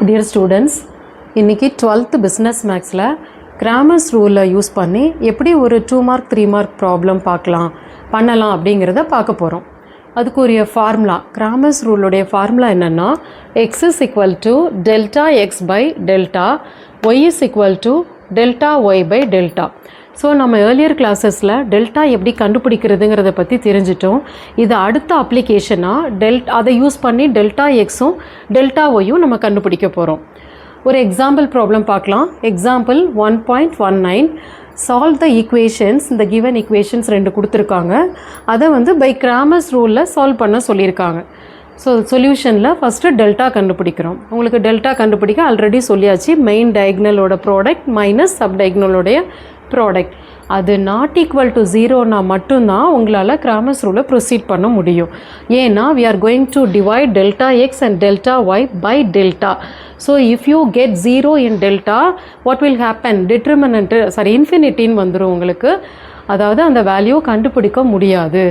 Dear students, இன்னைக்கு 12th business maxல Cramer's rule use பண்ணி எப்படி ஒரு 2 mark 3 mark problem பண்ணலாம் அப்படிங்கறத பார்க்க போறோம். அதுக்குரிய ஃபார்முலா Cramer's rule உடைய ஃபார்முலா என்னன்னா x is equal to delta x by delta y is equal to delta y by delta. So நம்ம ஏர்லியர் கிளாஸஸில் டெல்டா எப்படி கண்டுபிடிக்கிறதுங்கிறத பற்றி தெரிஞ்சிட்டோம். இது அடுத்த அப்ளிகேஷனாக அதை யூஸ் பண்ணி டெல்டா எக்ஸும் டெல்டா ஒய்யும் நம்ம கண்டுபிடிக்க போகிறோம். ஒரு எக்ஸாம்பிள் ப்ராப்ளம் பார்க்கலாம். Example 1.19 solve the equations. இந்த கிவன் ஈக்குவேஷன்ஸ் 2 கொடுத்துருக்காங்க. அதை பை கிராமர்ஸ் ரூலில் சால்வ் பண்ண சொல்லியிருக்காங்க. ஸோ சொல்யூஷனில் ஃபஸ்ட்டு டெல்டா கண்டுபிடிக்கிறோம். உங்களுக்கு டெல்டா கண்டுபிடிக்க ஆல்ரெடி சொல்லியாச்சு. மெயின் டயக்னலோட ப்ராடக்ட் மைனஸ் சப் டயக்னலோடைய ப்ராடக்ட். அது நாட் ஈக்குவல் டு 0னா மட்டும்தான் உங்களால் கிராமர்ஸ் ரூலை ப்ரொசீட் பண்ண முடியும். ஏன்னா we are going to divide delta x and delta y by delta. So if you get 0 in delta, what will happen? Determinant இன்ஃபினிட்டின்னு வந்துடும் உங்களுக்கு. அதாவது அந்த வேல்யூ கண்டுபிடிக்க முடியாது.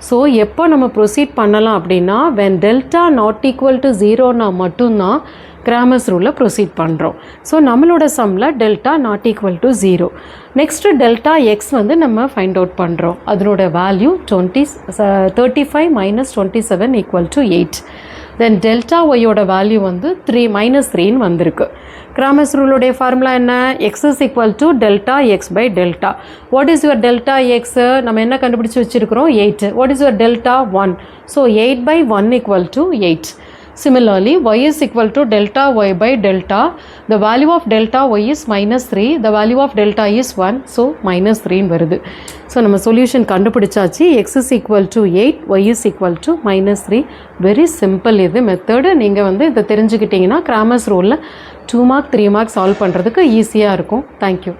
ஸோ எப்போ நம்ம ப்ரொசீட் பண்ணலாம் அப்படின்னா when delta not equal to 0னா மட்டும்தான் கிராமர்ஸ் ரூலில் ப்ரொசீட் பண்ணுறோம். ஸோ நம்மளோட சம்மில் delta not equal to 0. Next delta x நம்ம ஃபைண்ட் அவுட் பண்ணுறோம். அதனோட value 35 minus 27 equal to 8. Then delta ஒய்யோட வேல்யூ 3 வந்திருக்கு. கிராமர்ஸ் ரூலுடைய ஃபார்முலா என்ன? X is equal to delta x by delta. What is your delta x? நம்ம என்ன கண்டுபிடிச்சி வச்சுருக்கிறோம்? 8. What is your delta? 1. So 8 by 1 equal to 8. Similarly, y is equal to delta y by delta. The value of delta y is -3. The value of delta is 1. So, -3 வருது. So, நம்ம solution கண்டுபிடிச்சாச்சு. x is equal to 8, y is equal to -3. Very simple இது method. நீங்கள் இதை தெரிஞ்சுக்கிட்டீங்கன்னா Cramer's ரூலில் 2 mark 3 mark solve பண்ணுறதுக்கு ஈஸியாக இருக்கும். Thank you.